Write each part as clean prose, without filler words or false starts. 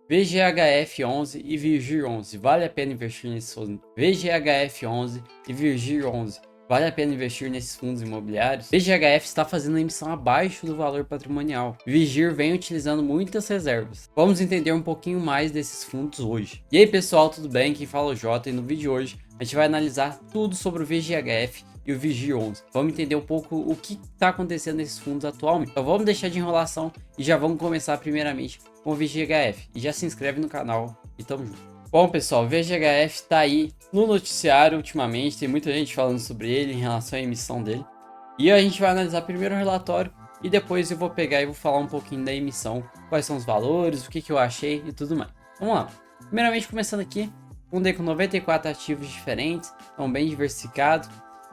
VGHF11 e Virgir11. Vale a pena investir nesses fundos? VGHF11 e Virgir11. Vale a pena investir nesses fundos imobiliários? VGHF está fazendo a emissão abaixo do valor patrimonial. Vigir vem utilizando muitas reservas. Vamos entender um pouquinho mais desses fundos hoje. E aí pessoal, tudo bem? Quem fala é o Jota e no vídeo de hoje a gente vai analisar tudo sobre o VGHF e o Vigir11. Vamos entender um pouco o que está acontecendo nesses fundos atualmente. Então vamos deixar de enrolação e já vamos começar primeiramente com o VGHF. E já se inscreve no canal e tamo junto. Bom pessoal, o VGHF tá aí no noticiário ultimamente, tem muita gente falando sobre ele em relação à emissão dele. E a gente vai analisar primeiro o relatório e depois eu vou pegar e vou falar um pouquinho da emissão, quais são os valores, o que eu achei e tudo mais. Vamos lá. Primeiramente começando aqui, fundo com 94 ativos diferentes, então bem diversificado.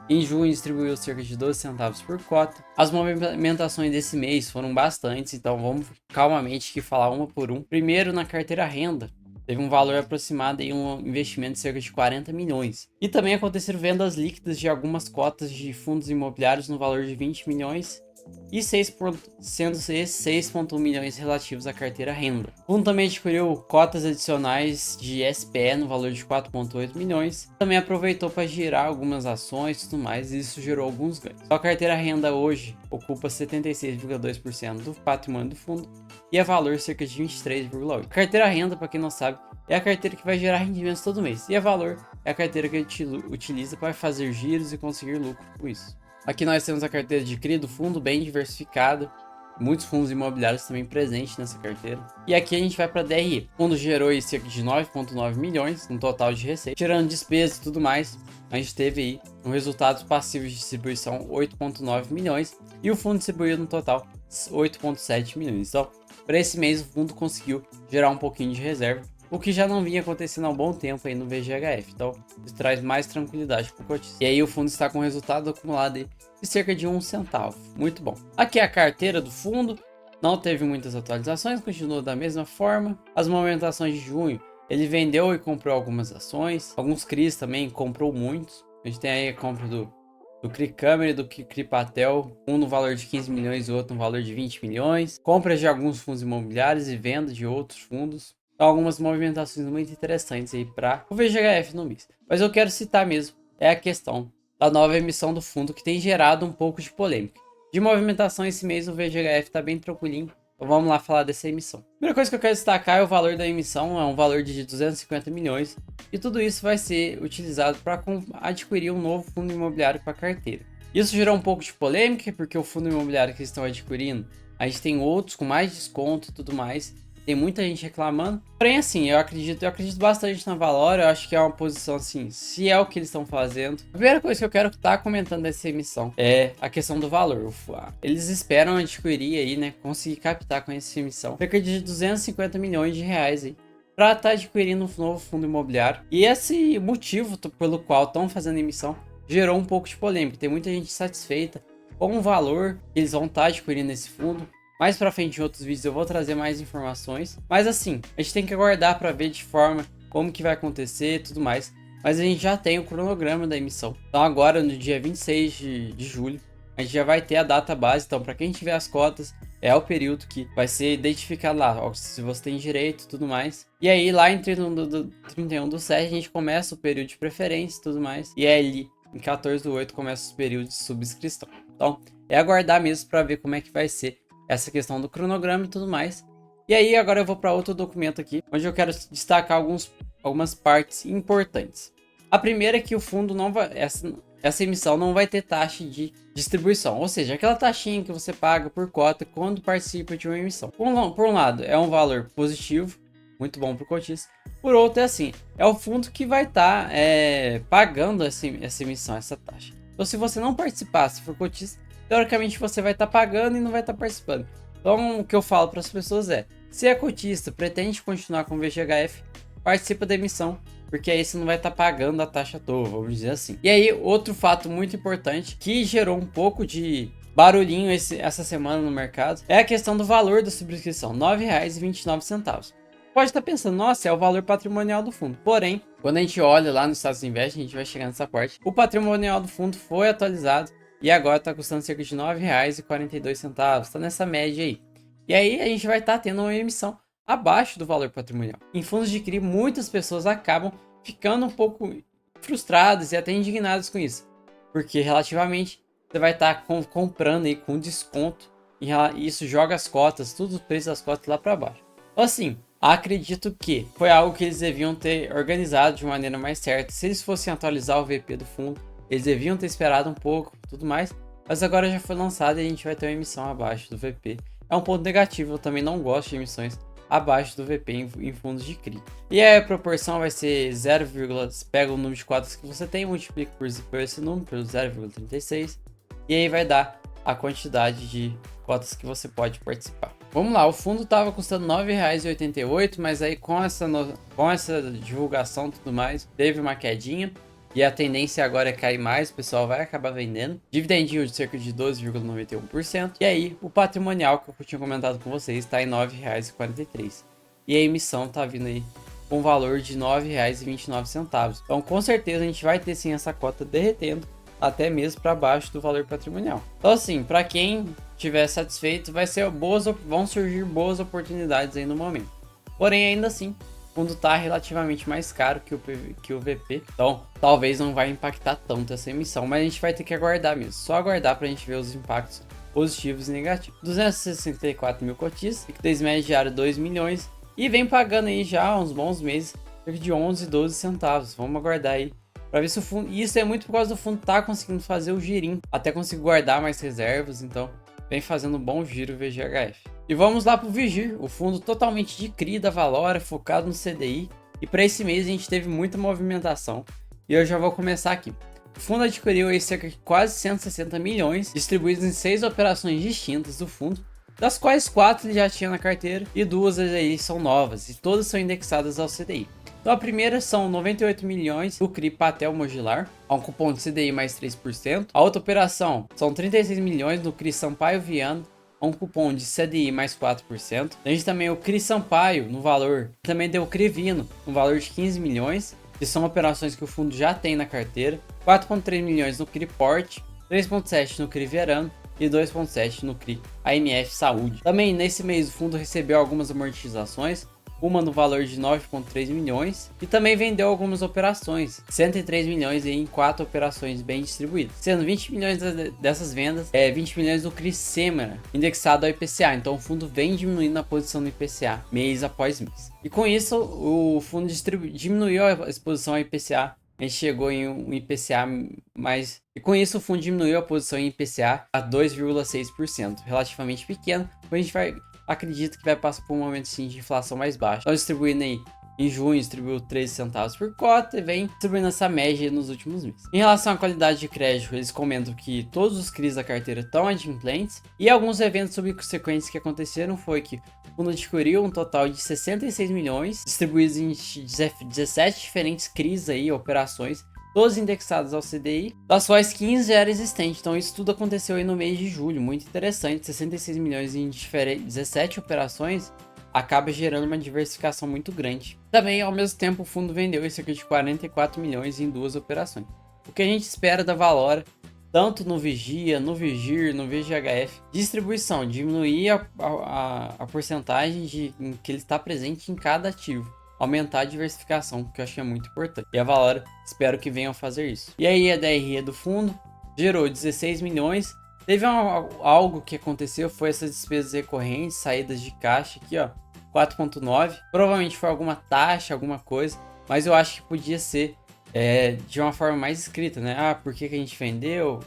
Em junho distribuiu cerca de 12 centavos por cota. As movimentações desse mês foram bastantes, então vamos calmamente aqui falar uma por um. Primeiro na carteira renda. Teve um valor aproximado em um investimento de cerca de 40 milhões. E também aconteceram vendas líquidas de algumas cotas de fundos imobiliários no valor de 20 milhões e sendo esses 6,1 milhões relativos à carteira renda. O fundo também adquiriu cotas adicionais de SPE no valor de 4,8 milhões. Também aproveitou para girar algumas ações e tudo mais, e isso gerou alguns ganhos. Só a carteira renda hoje ocupa 76,2% do patrimônio do fundo e é valor cerca de 23,8%. A carteira renda, para quem não sabe, é a carteira que vai gerar rendimentos todo mês, e a valor é a carteira que a gente utiliza para fazer giros e conseguir lucro com isso. Aqui nós temos a carteira de CRI do fundo, bem diversificada. Muitos fundos imobiliários também presentes nessa carteira. E aqui a gente vai para a DRE. O fundo gerou aí cerca de 9,9 milhões no total de receita. Tirando despesas e tudo mais, a gente teve aí um resultado passivo de distribuição 8,9 milhões. E o fundo distribuiu no total 8,7 milhões. Então, para esse mês o fundo conseguiu gerar um pouquinho de reserva, o que já não vinha acontecendo há um bom tempo aí no VGHF. Então, isso traz mais tranquilidade para o cotista. E aí o fundo está com resultado acumulado aí de cerca de 1 centavo. Muito bom. Aqui é a carteira do fundo. Não teve muitas atualizações, continua da mesma forma. As movimentações de junho, ele vendeu e comprou algumas ações. Alguns CRIs também, comprou muitos. A gente tem aí a compra do CRI Câmara e do CRI Patel, um no valor de 15 milhões e outro no valor de 20 milhões. Compras de alguns fundos imobiliários e venda de outros fundos. Então, algumas movimentações muito interessantes aí para o VGHF no mês. Mas eu quero citar mesmo é a questão da nova emissão do fundo, que tem gerado um pouco de polêmica. De movimentação esse mês o VGHF está bem tranquilinho. Então vamos lá falar dessa emissão. Primeira coisa que eu quero destacar é o valor da emissão, é um valor de 250 milhões. E tudo isso vai ser utilizado para adquirir um novo fundo imobiliário para a carteira. Isso gerou um pouco de polêmica, porque o fundo imobiliário que eles estão adquirindo, a gente tem outros com mais desconto e tudo mais. Tem muita gente reclamando. Porém, assim, eu acredito bastante na Valora. Eu acho que é uma posição, assim, se é o que eles estão fazendo. A primeira coisa que eu quero estar comentando dessa emissão é a questão do valor. Eles esperam adquirir aí, né, conseguir captar com essa emissão cerca de 250 milhões de reais aí, para estar adquirindo um novo fundo imobiliário. E esse motivo pelo qual estão fazendo a emissão gerou um pouco de polêmica. Tem muita gente satisfeita com o valor que eles vão estar adquirindo esse fundo. Mais pra frente em outros vídeos eu vou trazer mais informações. Mas assim, a gente tem que aguardar para ver de forma como que vai acontecer e tudo mais. Mas a gente já tem o cronograma da emissão. Então agora no dia 26 de julho a gente já vai ter a data base. Então para quem tiver as cotas é o período que vai ser identificado lá, ó, se você tem direito e tudo mais. E aí lá em 31/7 a gente começa o período de preferência e tudo mais. E aí ali em 14/8 começa os períodos de subscrição. Então é aguardar mesmo para ver como é que vai ser essa questão do cronograma e tudo mais. E aí agora eu vou para outro documento aqui, onde eu quero destacar algumas partes importantes. A primeira é que o fundo não vai, essa emissão não vai ter taxa de distribuição, ou seja, aquela taxinha que você paga por cota quando participa de uma emissão. Por um lado é um valor positivo, muito bom para o cotista. Por outro é assim, é o fundo que vai estar pagando essa emissão, essa taxa. Então se você não participar, se for cotista, teoricamente você vai estar pagando e não vai estar participando. Então o que eu falo para as pessoas é: se é cotista, pretende continuar com o VGHF, participa da emissão, porque aí você não vai estar pagando a taxa à toa, vamos dizer assim. E aí outro fato muito importante que gerou um pouco de barulhinho essa semana no mercado é a questão do valor da subscrição, R$ 9,29. Pode estar pensando, nossa, é o valor patrimonial do fundo. Porém, quando a gente olha lá no Status Invest, a gente vai chegar nessa parte, o patrimonial do fundo foi atualizado e agora está custando cerca de R$ 9,42. Está nessa média aí. E aí a gente vai estar tendo uma emissão abaixo do valor patrimonial. Em fundos de CRI, muitas pessoas acabam ficando um pouco frustradas e até indignadas com isso, porque relativamente você vai estar comprando aí com desconto e isso joga as cotas, tudo o preço das cotas lá para baixo. Então, assim, acredito que foi algo que eles deviam ter organizado de maneira mais certa. Se eles fossem atualizar o VP do fundo, eles deviam ter esperado um pouco, tudo mais. Mas agora já foi lançado e a gente vai ter uma emissão abaixo do VP. É um ponto negativo, eu também não gosto de emissões abaixo do VP em fundos de CRI. E aí a proporção vai ser 0, pega o número de cotas que você tem, multiplica por esse número, pelo 0,36. E aí vai dar a quantidade de cotas que você pode participar. Vamos lá, o fundo estava custando R$ 9,88, mas aí com essa divulgação e tudo mais, teve uma quedinha. E a tendência agora é cair mais, o pessoal vai acabar vendendo. Dividendinho de cerca de 12,91%. E aí, o patrimonial que eu tinha comentado com vocês está em R$ 9,43. E a emissão está vindo aí com um valor de R$ 9,29. Então, com certeza, a gente vai ter sim essa cota derretendo até mesmo para baixo do valor patrimonial. Então, assim, para quem estiver satisfeito, vão surgir boas oportunidades aí no momento. Porém, ainda assim, o fundo está relativamente mais caro que o VP, então talvez não vai impactar tanto essa emissão, mas a gente vai ter que aguardar mesmo, só aguardar para a gente ver os impactos positivos e negativos. 264 mil cotistas, liquidez média diária 2 milhões e vem pagando aí já há uns bons meses cerca de 11, 12 centavos. Vamos aguardar aí para ver se o fundo, e isso é muito por causa do fundo tá conseguindo fazer o girinho, até conseguir guardar mais reservas, então vem fazendo um bom giro o VGHF. E vamos lá para o Vigir, o fundo totalmente de CRI da Valora, focado no CDI. E para esse mês a gente teve muita movimentação. E eu já vou começar aqui. O fundo adquiriu aí cerca de quase 160 milhões, distribuídos em 6 operações distintas do fundo, das quais 4 ele já tinha na carteira e 2 aí são novas, e todas são indexadas ao CDI. Então a primeira são 98 milhões do CRI Patel Mogilar, a um cupom de CDI mais 3%. A outra operação são 36 milhões do CRI Sampaio Viana, um cupom de CDI mais 4%. A gente também o CRI Sampaio no valor, também deu o CRI Vino no valor de 15 milhões, que são operações que o fundo já tem na carteira. 4,3 milhões no CRI Porte, 3,7 no CRI Verano e 2,7 no CRI AMF Saúde. Também nesse mês o fundo recebeu algumas amortizações, uma no valor de 9,3 milhões e também vendeu algumas operações, 103 milhões em 4 operações bem distribuídas, sendo 20 milhões dessas vendas 20 milhões do CRI Semera, indexado ao IPCA, então o fundo vem diminuindo a posição no IPCA mês após mês. E com isso o fundo diminuiu a exposição ao IPCA, a gente chegou em um IPCA mais... E com isso o fundo diminuiu a posição em IPCA a 2,6%, relativamente pequeno, a gente acredito que vai passar por um momento sim de inflação mais baixa. Então distribuindo aí, em junho distribuiu 13 centavos por cota e vem distribuindo essa média nos últimos meses. Em relação à qualidade de crédito, eles comentam que todos os CRIs da carteira estão adimplentes e alguns eventos subsequentes que aconteceram foi que o fundo adquiriu um total de 66 milhões, distribuídos em 17 diferentes CRIs aí, operações, todos indexados ao CDI, das quais 15 já era existente. Então isso tudo aconteceu aí no mês de julho, muito interessante. 66 milhões em 17 operações acaba gerando uma diversificação muito grande. Também, ao mesmo tempo, o fundo vendeu cerca de 44 milhões em 2 operações. O que a gente espera da Valora, tanto no Vigia, no Vigir, no VGHF, distribuição, diminuir a porcentagem em que ele está presente em cada ativo, aumentar a diversificação, que eu acho que é muito importante. E a Valora, espero que venham fazer isso. E aí a DRE do fundo gerou 16 milhões. Teve algo que aconteceu, foi essas despesas recorrentes, saídas de caixa aqui, ó, 4,9. Provavelmente foi alguma taxa, alguma coisa, mas eu acho que podia ser de uma forma mais escrita, né? Ah, por que a gente vendeu?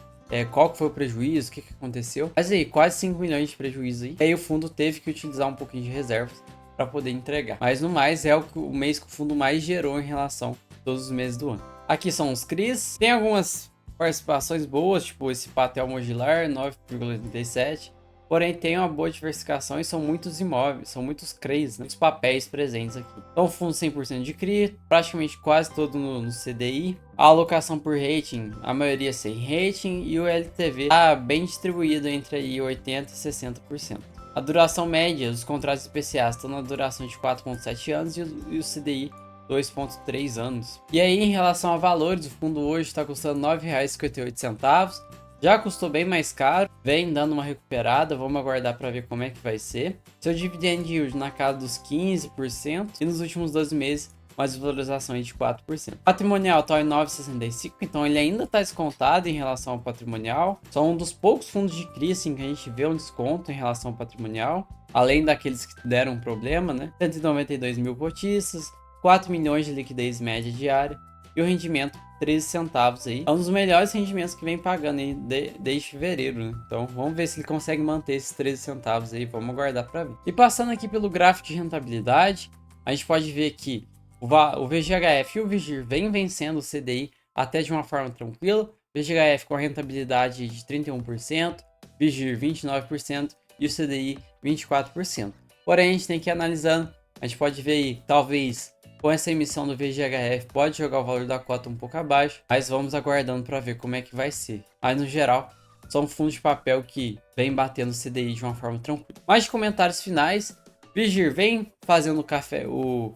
Qual que foi o prejuízo? O que aconteceu? Mas aí, quase 5 milhões de prejuízo aí. E aí o fundo teve que utilizar um pouquinho de reservas para poder entregar. Mas no mais é o mês que o fundo mais gerou em relação a todos os meses do ano. Aqui são os CRIs. Tem algumas participações boas, tipo esse Patel Mogilar, 9,87. Porém tem uma boa diversificação e são muitos imóveis, são muitos CRIs, né? Os papéis presentes aqui. Então o fundo 100% de CRI, praticamente quase todo no CDI. A alocação por rating, a maioria sem rating, e o LTV está bem distribuído entre aí 80% e 60%. A duração média dos contratos especiais está na duração de 4,7 anos e o CDI 2,3 anos. E aí, em relação a valores, o fundo hoje está custando R$ 9,58. Já custou bem mais caro, vem dando uma recuperada, vamos aguardar para ver como é que vai ser. Seu dividend yield na casa dos 15% e nos últimos 12 meses uma desvalorização aí de 4%. Patrimonial está em 9,65, então ele ainda está descontado em relação ao patrimonial. São um dos poucos fundos de CRI assim, que a gente vê um desconto em relação ao patrimonial, além daqueles que deram um problema, né? 192 mil cotistas, 4 milhões de liquidez média diária e o rendimento 13 centavos aí. É um dos melhores rendimentos que vem pagando aí desde fevereiro, né? Então vamos ver se ele consegue manter esses 13 centavos aí, vamos aguardar para ver. E passando aqui pelo gráfico de rentabilidade, a gente pode ver que o VGHF e o Vigir vem vencendo o CDI até de uma forma tranquila. VGHF com a rentabilidade de 31%, Vigir 29% e o CDI 24%. Porém, a gente tem que ir analisando, a gente pode ver aí, talvez com essa emissão do VGHF pode jogar o valor da cota um pouco abaixo, mas vamos aguardando para ver como é que vai ser. Mas no geral, são fundos de papel que vem batendo o CDI de uma forma tranquila. Mais de comentários finais, Vigir vem fazendo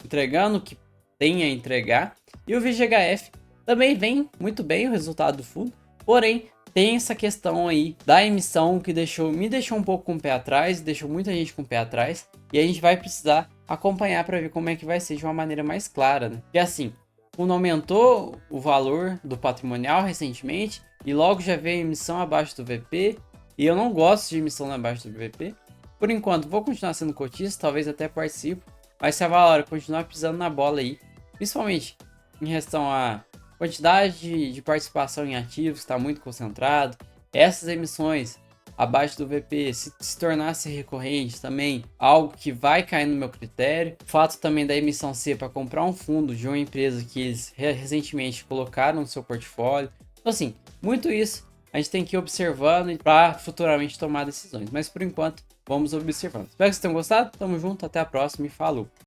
entregando o que tem a entregar, e o VGHF também vem muito bem o resultado do fundo, porém tem essa questão aí da emissão que me deixou um pouco com o pé atrás, deixou muita gente com o pé atrás, e a gente vai precisar acompanhar para ver como é que vai ser de uma maneira mais clara, né? Porque assim, o fundo aumentou o valor do patrimonial recentemente e logo já veio emissão abaixo do VP, e eu não gosto de emissão abaixo do VP. Por enquanto, vou continuar sendo cotista, talvez até participo, mas se a Valora continuar pisando na bola aí, principalmente em relação à quantidade de participação em ativos está muito concentrado, essas emissões abaixo do VP se tornasse recorrente também, algo que vai cair no meu critério. O fato também da emissão ser para comprar um fundo de uma empresa que eles recentemente colocaram no seu portfólio. Então assim, muito isso a gente tem que ir observando para futuramente tomar decisões, mas por enquanto vamos observando. Espero que vocês tenham gostado, tamo junto, até a próxima e falou!